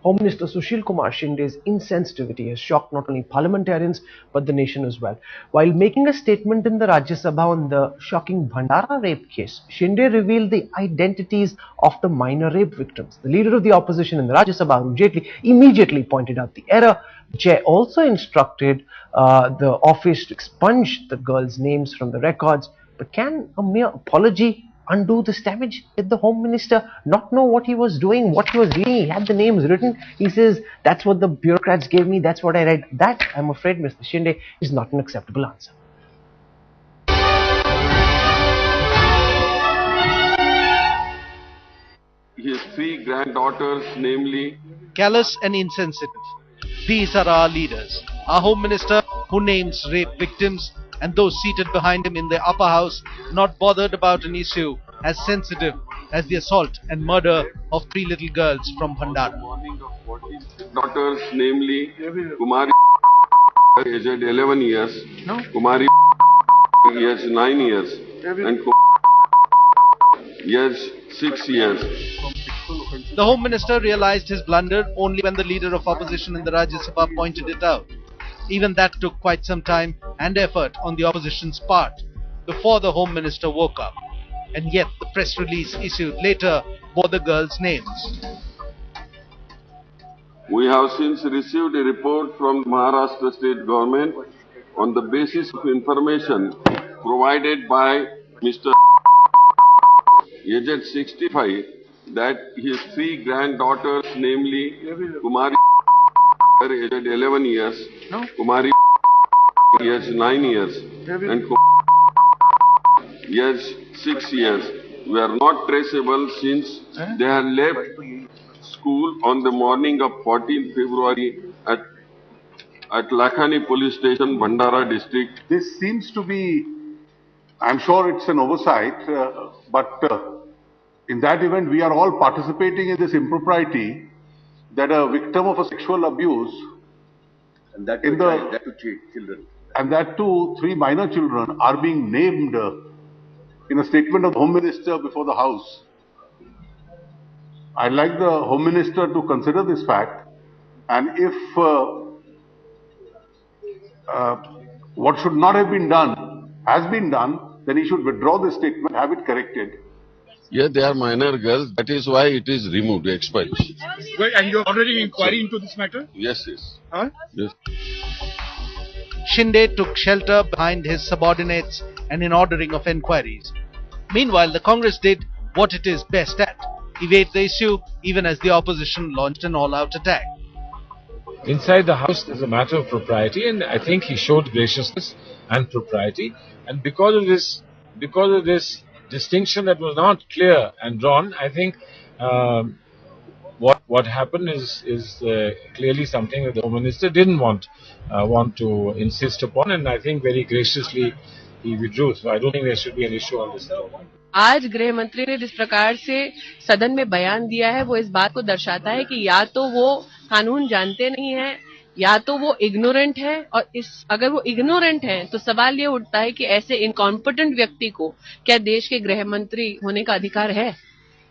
Home Minister Sushil Kumar Shinde's insensitivity has shocked not only parliamentarians but the nation as well. While making a statement in the Rajya Sabha on the shocking Bhandara rape case, Shinde revealed the identities of the minor rape victims. The leader of the opposition in the Rajya Sabha, Arun Jaitley, immediately pointed out the error. Jay also instructed the office to expunge the girls' names from the records. But can a mere apology undo this damage? Did the Home Minister not know what he was doing, what he was reading? He had the names written. He says, that's what the bureaucrats gave me, that's what I read. That, I'm afraid, Mr. Shinde, is not an acceptable answer. His three granddaughters, namely... Callous and insensitive. These are our leaders. Our Home Minister, who names rape victims, and those seated behind him in the upper house, not bothered about an issue as sensitive as the assault and murder of three little girls from Bhandara. Daughters, namely Kumari, aged 11 years, Kumari, aged 9 years, and aged 6 years. The Home Minister realized his blunder only when the leader of opposition in the Rajya Sabha pointed it out. Even that took quite some time and effort on the opposition's part before the Home Minister woke up. And yet the press release issued later bore the girls' names. We have since received a report from Maharashtra State Government on the basis of information provided by Mr. aged 65 that his three granddaughters, namely Kumari, aged 11 years, Kumari, aged 9 years, and aged 6 years, were not traceable since they had left school on the morning of 14 February at Lakhani Police Station, Bhandara district. This seems to be, I'm sure it's an oversight, but in that event we are all participating in this impropriety that a victim of a sexual abuse, and that to children, and that too 3 minor children, are being named in a statement of the Home Minister before the House. I'd like the Home Minister to consider this fact, and if what should not have been done has been done, then he should withdraw this statement, have it corrected. Yeah, they are minor girls. That is why it is removed, expunged. Wait, and you are ordering inquiry into this matter? Yes, yes. Huh? Yes. Shinde took shelter behind his subordinates and in ordering of inquiries. Meanwhile, the Congress did what it is best at: evade the issue even as the opposition launched an all-out attack. Inside the House, there's a matter of propriety, and I think he showed graciousness and propriety. And because of this distinction that was not clear and drawn, I think what happened is clearly something that the Home Minister didn't want to insist upon, and I think very graciously he withdrew. So I don't think there should be an issue on this. आज गृह मंत्री ने जिस प्रकार से सदन में बयान दिया है वो इस बात को दर्शाता है कि या तो वो कानून जानते नहीं है या तो वो इग्नोरेंट है, और अगर वो इग्नोरेंट है तो सवाल ये उठता है कि ऐसे इनकॉम्पिटेंट व्यक्ति को क्या देश के गृह मंत्री होने का अधिकार है?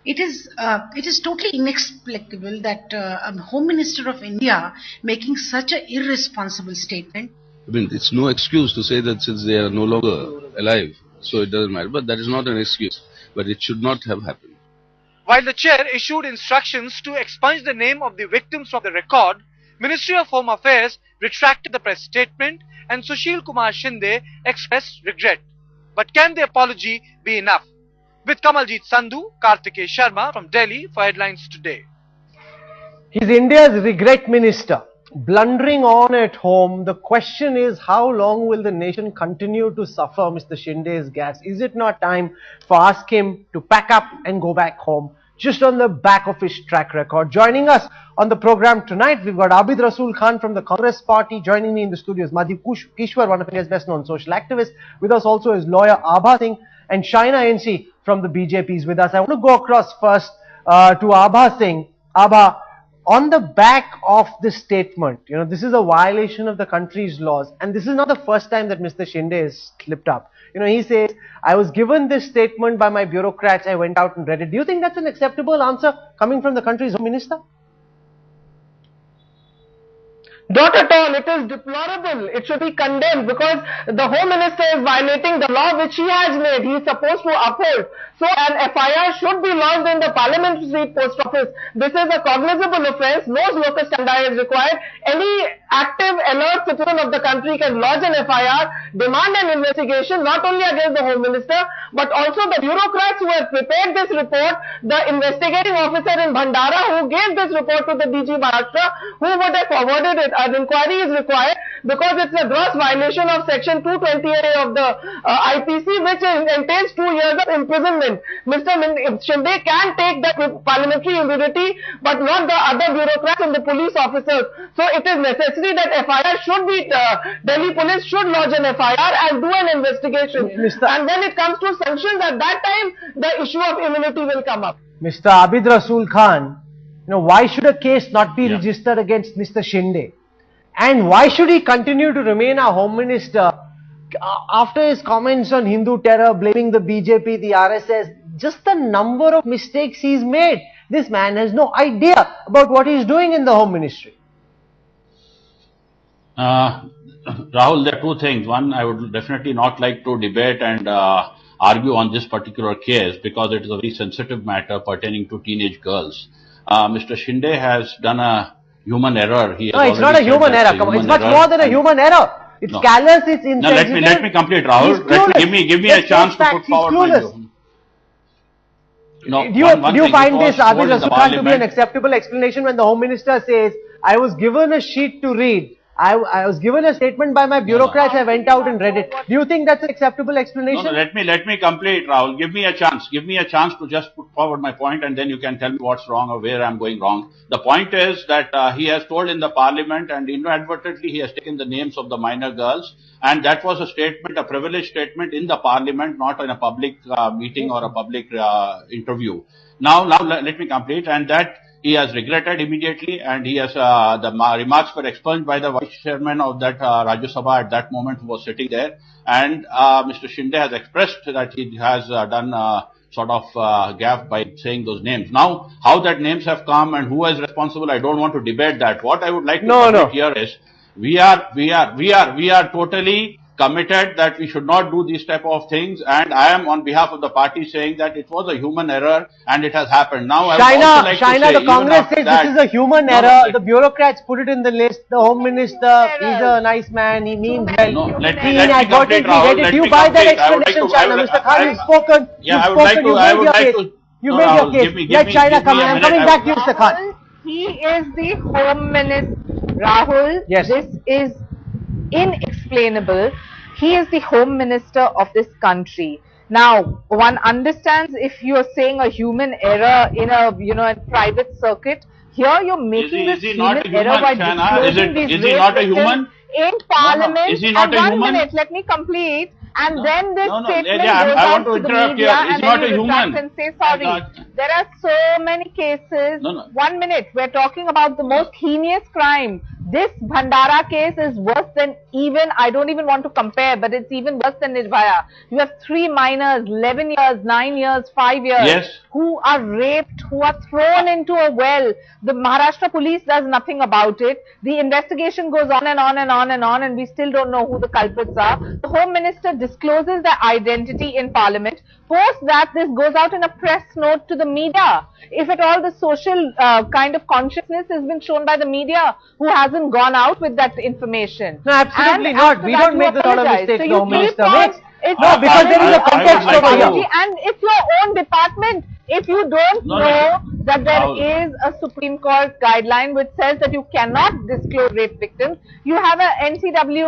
It is totally inexplicable that a Home Minister of India making such an irresponsible statement. I mean, it's no excuse to say that since they are no longer alive, so it doesn't matter. But that is not an excuse. But it should not have happened. While the chair issued instructions to expunge the name of the victims from the record, Ministry of Home Affairs retracted the press statement and Sushil Kumar Shinde expressed regret. But can the apology be enough? With Kamaljeet Sandhu, Kartikeya Sharma from Delhi for Headlines Today. He's India's regret minister, blundering on at home. The question is, how long will the nation continue to suffer Mr. Shinde's gas? Is it not time for ask him to pack up and go back home, just on the back of his track record? Joining us on the program tonight, we've got Abid Rasool Khan from the Congress Party. Joining me in the studio is Madhib Kishwar, one of India's best known social activists. With us also is lawyer Abha Singh, and Shaina NC from the BJP is with us. I want to go across first to Abha Singh. Abha, on the back of this statement, you know, this is a violation of the country's laws, and this is not the first time that Mr. Shinde has slipped up. You know, he says, I was given this statement by my bureaucrats, I went out and read it. Do you think that's an acceptable answer coming from the country's home minister? Not at all. It is deplorable. It should be condemned because the Home Minister is violating the law which he has made. He is supposed to uphold. So an FIR should be lodged in the Parliamentary Post Office. This is a cognizable offence. No locus standi is required. Any active, alert citizen of the country can lodge an FIR, demand an investigation not only against the Home Minister but also the bureaucrats who have prepared this report, the investigating officer in Bhandara who gave this report to the DG Maharashtra, who would have forwarded it. An inquiry is required because it's a gross violation of section 220A of the IPC, which entails 2 years of imprisonment. Mr. Shinde can take the parliamentary immunity but not the other bureaucrats and the police officers. So it is necessary that FIR should be, Delhi police should lodge an FIR and do an investigation. And when it comes to sanctions, at that time the issue of immunity will come up. Mr. Abid Rasool Khan, why should a case not be registered against Mr. Shinde? And why should he continue to remain a Home Minister after his comments on Hindu terror, blaming the BJP, the RSS, just the number of mistakes he's made? This man has no idea about what he's doing in the Home Ministry. Rahul, there are two things. One, I would definitely not like to debate and argue on this particular case because it is a very sensitive matter pertaining to teenage girls. Mr. Shinde has done a human error. No, it's not a human error. It's much more than a human error. It's callous, it's insensitive. No, let me complete, Rahul. Give me a chance to put forward my view. Do you find this, Abid Rasool Khan, to be an acceptable explanation when the Home Minister says, I was given a sheet to read, I was given a statement by my bureaucrats, I went out and read it. Do you think that's an acceptable explanation? No, let me complete, Rahul. Give me a chance. Give me a chance to just put forward my point and then you can tell me what's wrong or where I'm going wrong. The point is that he has told in the parliament and inadvertently he has taken the names of the minor girls, and that was a statement, a privileged statement in the parliament, not in a public meeting or a public interview. Now let me complete, and that he has regretted immediately, and he has the remarks were expunged by the vice chairman of that Rajya Sabha at that moment who was sitting there, and Mr. Shinde has expressed that he has done sort of gaffe by saying those names. Now, how that names have come and who is responsible, I don't want to debate that. What I would like to comment here is we are totally committed that we should not do these type of things, and I am on behalf of the party saying that it was a human error and it has happened. Now, I would also like to say, the Congress says this is a human error. The bureaucrats put it in the list. The Home Minister, he's a nice man. He means well. Let me complete, Rahul. Do you buy that explanation, Shaina? Mr. Khan, you've spoken. Yeah, I would like to. You made your case. Let Shaina come in. I'm coming back to you, Mr. Khan. He is the Home Minister. Rahul, yes. This is inexplainable. He is the Home Minister of this country. Now, one understands if you are saying a human error in a private circuit. Here you're making this human error by disclosing these is he not a human? In Parliament. No. Is he not a human? 1 minute, let me complete. And then this statement goes I want to out to the interrupt media here. Is and he not then a you human? retract and say sorry. There are so many cases. 1 minute. We're talking about the most heinous crime. This Bhandara case is worse than I don't even want to compare, but it's even worse than Nirbhaya. You have 3 minors, 11 years, 9 years, 5 years, who are raped, who are thrown into a well. The Maharashtra police does nothing about it. The investigation goes on and on and on and on, and we still don't know who the culprits are. The Home Minister discloses their identity in Parliament. Post that, this goes out in a press note to the media. If at all the social kind of consciousness has been shown by the media, who hasn't gone out with that information. No, absolutely not. We don't make the sort of mistakes the Home Minister makes. No, because there is a context over here. And if your own department, if you don't know that there is a Supreme Court guideline which says that you cannot disclose rape victims, you have an NCW,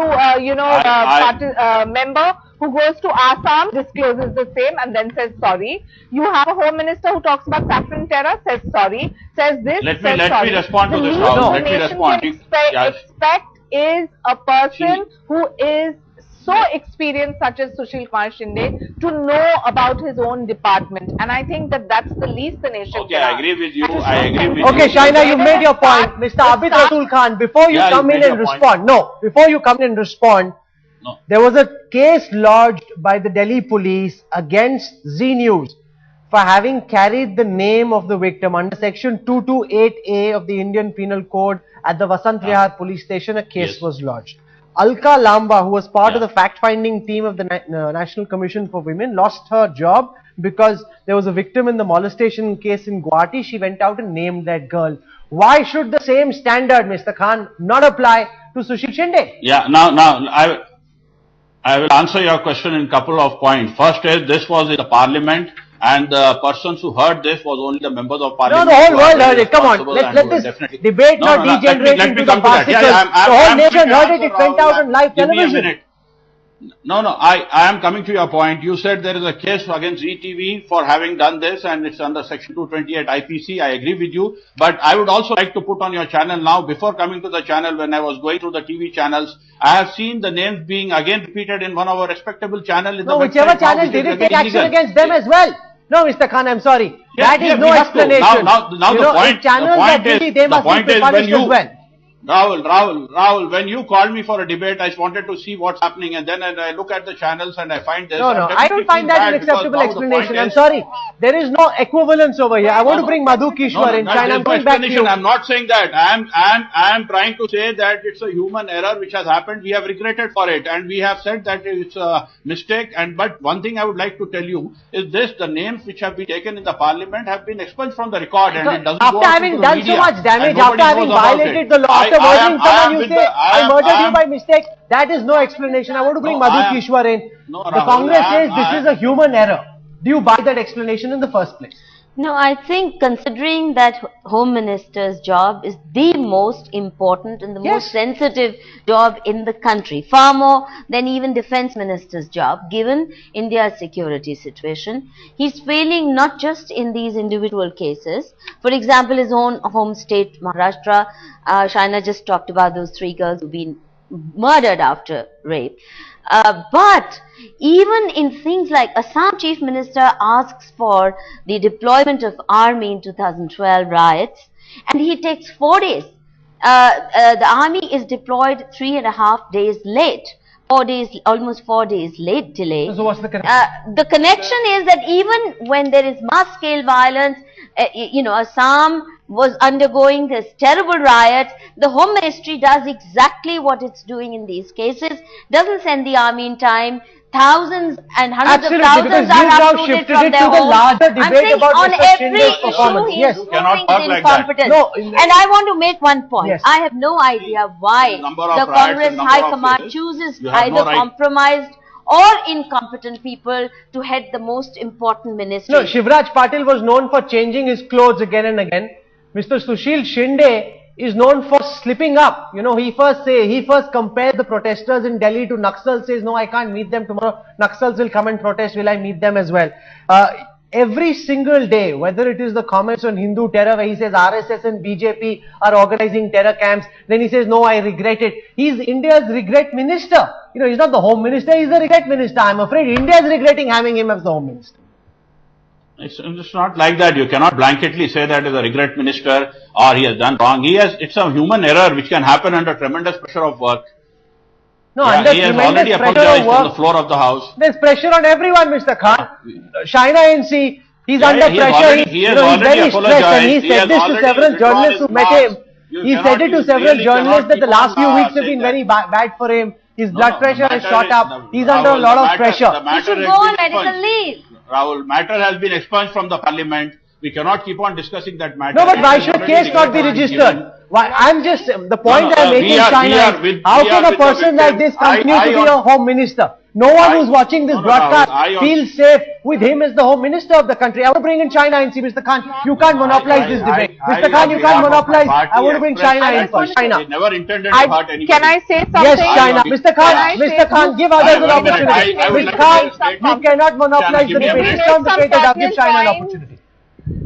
member who goes to Assam, discloses the same and then says sorry. You have a Home Minister who talks about saffron terror, says sorry, says this, Let me respond to this, Rahul. Let me respond. Expect is a person who is so experienced, such as Sushil Kumar Shinde, to know about his own department, and I think that that's the least the nation. Okay, I agree with you. Okay, Shaina, you made your point. Mr. Abid Rasool Khan, before you come in and respond, before you come in and respond, there was a case lodged by the Delhi police against Zee News for having carried the name of the victim under section 228A of the Indian Penal Code at the Vasant Vihar police station. A case was lodged. Alka Lamba, who was part of the fact-finding team of the National Commission for Women, lost her job because there was a victim in the molestation case in Guwahati. She went out and named that girl. Why should the same standard, Mr. Khan, not apply to Sushil Shinde? Yeah, now I will answer your question in a couple of points. First is, this was in the parliament, and the persons who heard this was only the members of parliament. No, the whole world heard it. Come on, let this debate not degenerate into the farcical. The whole nation heard it. It went out on live television. Give me a minute. No, I am coming to your point. You said there is a case against ZTV for having done this, and it's under section 228 IPC. I agree with you. But I would also like to put on your channel now, before coming to the channel, when I was going through the TV channels, I have seen the names being again repeated in one of our respectable channel. In no, the whichever channel did it, take action against them as well. No, Mr. Khan, I'm sorry. That is no explanation. Now the point, channels that guilty, they must be punished as well. Rahul, when you called me for a debate, I wanted to see what's happening, and then I look at the channels and I find this. No, I don't find that an acceptable explanation. I'm sorry. There is no equivalence over here. I want to bring Madhu Kishwar in China. I'm going back to you. I'm not saying that. I am trying to say that it's a human error which has happened. We have regretted for it, and we have said that it's a mistake. But one thing I would like to tell you is this: the names which have been taken in the parliament have been expunged from the record, and it doesn't go after having done so much damage, after having violated the law. Murdering someone, you say, I murdered you by mistake. That is no explanation. I want to bring Madhu Kishwar in. The Congress says this is a human error. Do you buy that explanation in the first place? No, I think considering that Home Minister's job is the most important and the most sensitive job in the country, far more than even Defence Minister's job, given India's security situation, he's failing not just in these individual cases. For example, his own home state, Maharashtra, Shaina just talked about those 3 girls who've been murdered after rape. But even in things like Assam Chief Minister asks for the deployment of army in 2012 riots, and he takes 4 days. The army is deployed 3.5 days late. 4 days, almost 4 days late delay. So what's the connection? The connection is that even when there is mass scale violence, Assam was undergoing this terrible riot, the Home Ministry does exactly what it's doing in these cases, doesn't send the army in time. Thousands and hundreds of thousands are uprooted from their homes. I'm saying on every issue he is proving his incompetence. And I want to make one point. I have no idea why the Congress High Command chooses either compromised or incompetent people to head the most important ministry. No, Shivraj Patil was known for changing his clothes again and again. Mr. Sushil Shinde is known for slipping up. He first compared the protesters in Delhi to Naxals, says, no, I can't meet them tomorrow. Naxals will come and protest, will I meet them as well? Every single day, whether it is the comments on Hindu terror where he says RSS and BJP are organizing terror camps, then he says, no, I regret it. He's India's regret minister. He's not the home minister, he's the regret minister. I'm afraid India is regretting having him as the home minister. It's not like that. You cannot blanketly say that is a regret minister or he has done wrong. It's a human error which can happen under tremendous pressure of work. No, under he has already apologized on the floor of the house. There's pressure on everyone, Mr. Khan. Shaina NC, he's under pressure. He's very stressed, and he said this to several journalists who met him. He said it to several journalists that the last few weeks have been very bad for him. His blood pressure has shot up. He's under a lot of pressure. He should go on medical leave. Rahul, matter has been expunged from the parliament. We cannot keep on discussing that matter. No, but why should case not be registered? Why? I'm just, the point I'm making, China, how can a person like this continue to be a home minister? No one who's watching this broadcast feels safe with him as the home minister of the country. I want to bring in China and see, Mr. Khan, you can't monopolize this debate. Mr. Khan, you can't monopolize. I want to bring China in first. China. Never intended to hurt anybody. Can I say something? Yes, China. Mr. Khan, give others an opportunity. Mr. Khan, you cannot monopolize the debate. It's time to give China an opportunity.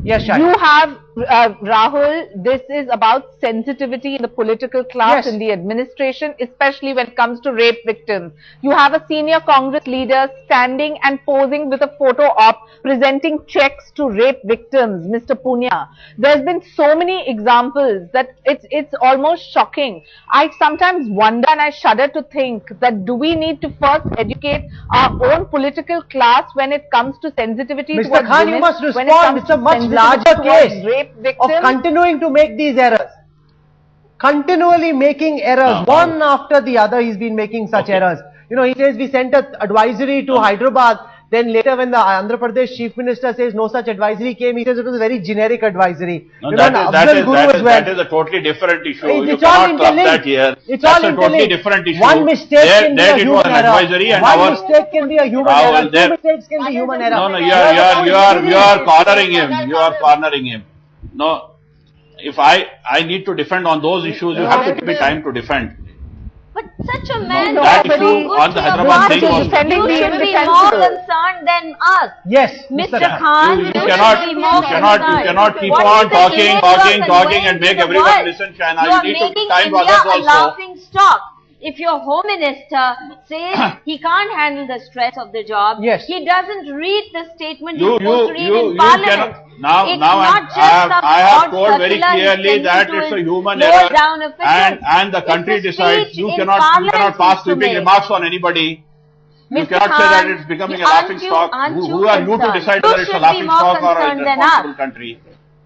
Yes, China. You have Rahul, this is about sensitivity in the political class, Yes. in the administration, especially when it comes to rape victims. You have a senior Congress leader standing and posing with a photo op presenting checks to rape victims, Mr. Punya. There's been so many examples that it's almost shocking. I sometimes wonder and I shudder to think that do we need to first educate our own political class when it comes to sensitivity Mr. towards Khan, women, you must when it respond. comes It's a to much sensitivity larger towards case rape of victims. continuing to make these errors. Continually making errors, one after the other he's been making such errors. You know, he says we sent an advisory to Hyderabad, then later when the Andhra Pradesh Chief Minister says no such advisory came, he says it was a very generic advisory. No, You know, that is a totally different issue. You cannot club that here. That's a totally different issue. One mistake can be a it was human an error. advisory and One our mistake can be a human Rahul, error. Two mistakes can be human error. No, you are cornering him. You are cornering him. No, if I need to defend on those issues, you have to give me time to defend. But such a man, that issue on the Hyderabad thing was. you should be more concerned than us. Yes, Mr. Khan, You cannot keep on talking and make everyone listen, Shaina. You need to time India others a also. laughing stock. If your home minister says he can't handle the stress of the job, yes. he doesn't read the statement he's You supposed to read in Parliament. Now I have told very clearly that it's a human error and the country decides. You cannot pass sweeping remarks on anybody. You cannot say that it's becoming a laughing stock. Who are you to decide whether it's a laughing stock or a responsible country?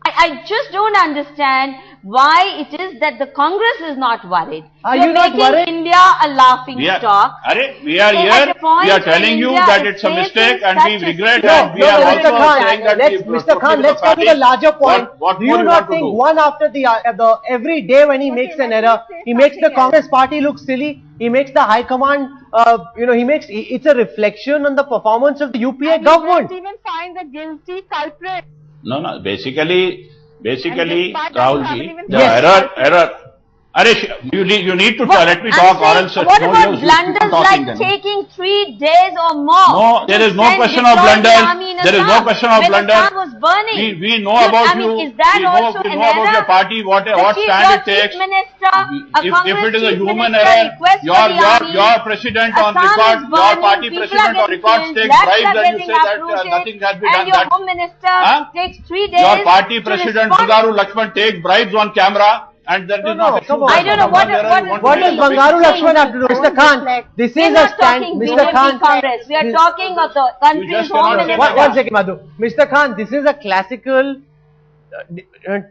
I just don't understand why it is that the Congress is not worried. Are You're you not making worried? India a laughing stock. We are here. We are telling you that it's a mistake and we regret and we are also saying that Mr. Khan, let's come to the larger point. Do you not think one after the every day when he makes an error, he makes the Congress party look silly? He makes the High Command, it's a reflection on the performance of the UPA government. Even find the guilty culprit. No, basically, Rahulji, the error. You need to let me talk or else what about blunders like taking 3 days or more? No, there is no question of blunders. There is no question of blunders. We know about you. Is that also we know about your party, what stand it takes. If it is a human error, your president on record, your party president on record takes bribes and you say that nothing has been done. And your home minister takes 3 days. Your party president Bangaru Lakshman takes bribes on camera. And that is not come on. I don't know what does Bangaru Lakshman have to do? Mr. Khan, this is a stand. Mr. Khan, Congress. We are talking of the country's home minister. One second, Madhu. Mr. Khan, this is a classical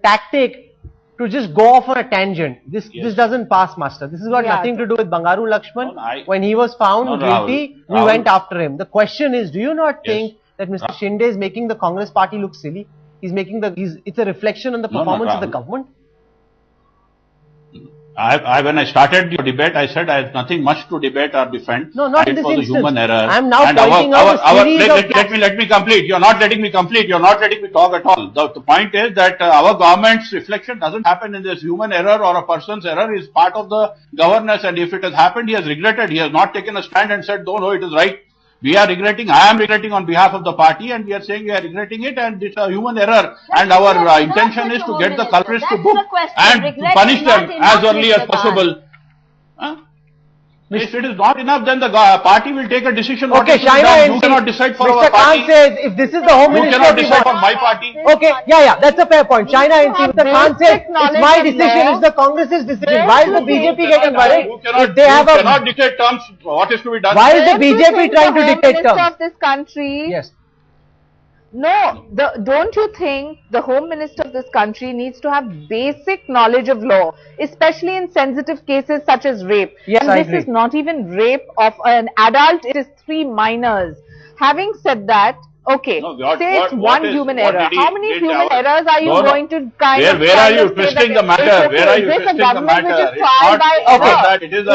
tactic to just go off on a tangent. This doesn't pass muster. This has got nothing to do with Bangaru Lakshman. When he was found guilty, we went after him. The question is, do you not think that Mr. Shinde is making the Congress party look silly? It's a reflection on the performance of the government. When I started your debate, I said I have nothing much to debate or defend. No, not in this instance. instance. Human error. I am now pointing out a series of... Let me complete. You are not letting me complete. You are not letting me talk at all. The point is that our government's reflection doesn't happen in this. Human error or a person's error is part of the governance, and if it has happened, he has regretted. He has not taken a stand and said, no, it is right. We are regretting, I am regretting on behalf of the party, and we are saying we are regretting it, and it's a human error. And our intention is to get the culprits to book and punish them as early as possible. If it is not enough, then the party will take a decision. Okay, Shaina, you cannot decide for Mr. our party. Khan says, if this is the home minister, you cannot decide for my party. Okay, that's a fair point. Shaina, Mr. Khan says, it's my decision, it's the Congress's decision. Why is the BJP getting worried? If they have you cannot dictate terms, what is to be done? Why is the BJP trying to dictate terms? Of this country. Yes. No, don't you think the Home Minister of this country needs to have basic knowledge of law, especially in sensitive cases such as rape? Yes, and I this agree. is not even rape of an adult, it is 3 minors. Having said that, okay, say it's one human error. How many human errors are you going to kind Where are you twisting the matter? Where are you twisting the matter? It's not about that. It is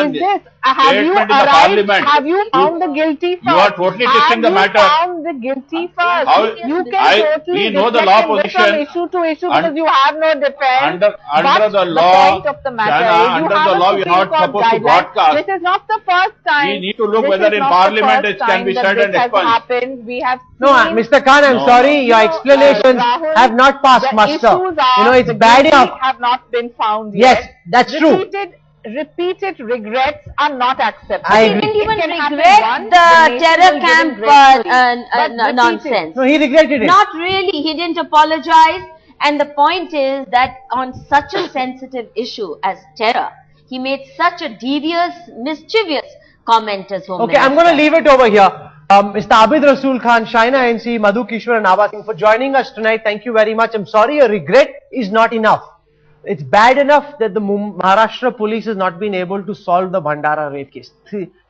statement in the parliament. Have you found the guilty first? You are totally twisting the matter. Have you found the guilty first? You can totally we know the law from position issue to issue because you have no defense. Under the law, the point of the matter China, is you under have the law, we are not supposed to broadcast. This is not the first time. We need to look whether in parliament it can be said and expunged. Happened. We have No, Mr. Khan, I'm sorry, your explanations have not passed muster. You know, it's bad enough. Have not been found yet. Yes, that's true. Repeated regrets are not acceptable. He didn't even regret the terror camp nonsense. No, he regretted it. Not really. He didn't apologize. And the point is that on such a sensitive issue as terror, he made such a devious, mischievous comment as Home Minister. I'm going to leave it over here. Mr. Abid Rasool Khan, Shaina NC, Madhu Kishwar and Ava Singh for joining us tonight. Thank you very much. I'm sorry, a regret is not enough. It's bad enough that the Maharashtra police has not been able to solve the Bhandara rape case.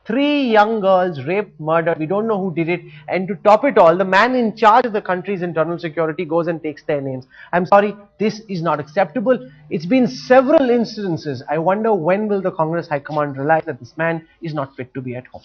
Three young girls raped, murdered. We don't know who did it. And to top it all, the man in charge of the country's internal security goes and takes their names. I'm sorry, this is not acceptable. It's been several incidences. I wonder when will the Congress High Command realize that this man is not fit to be at home.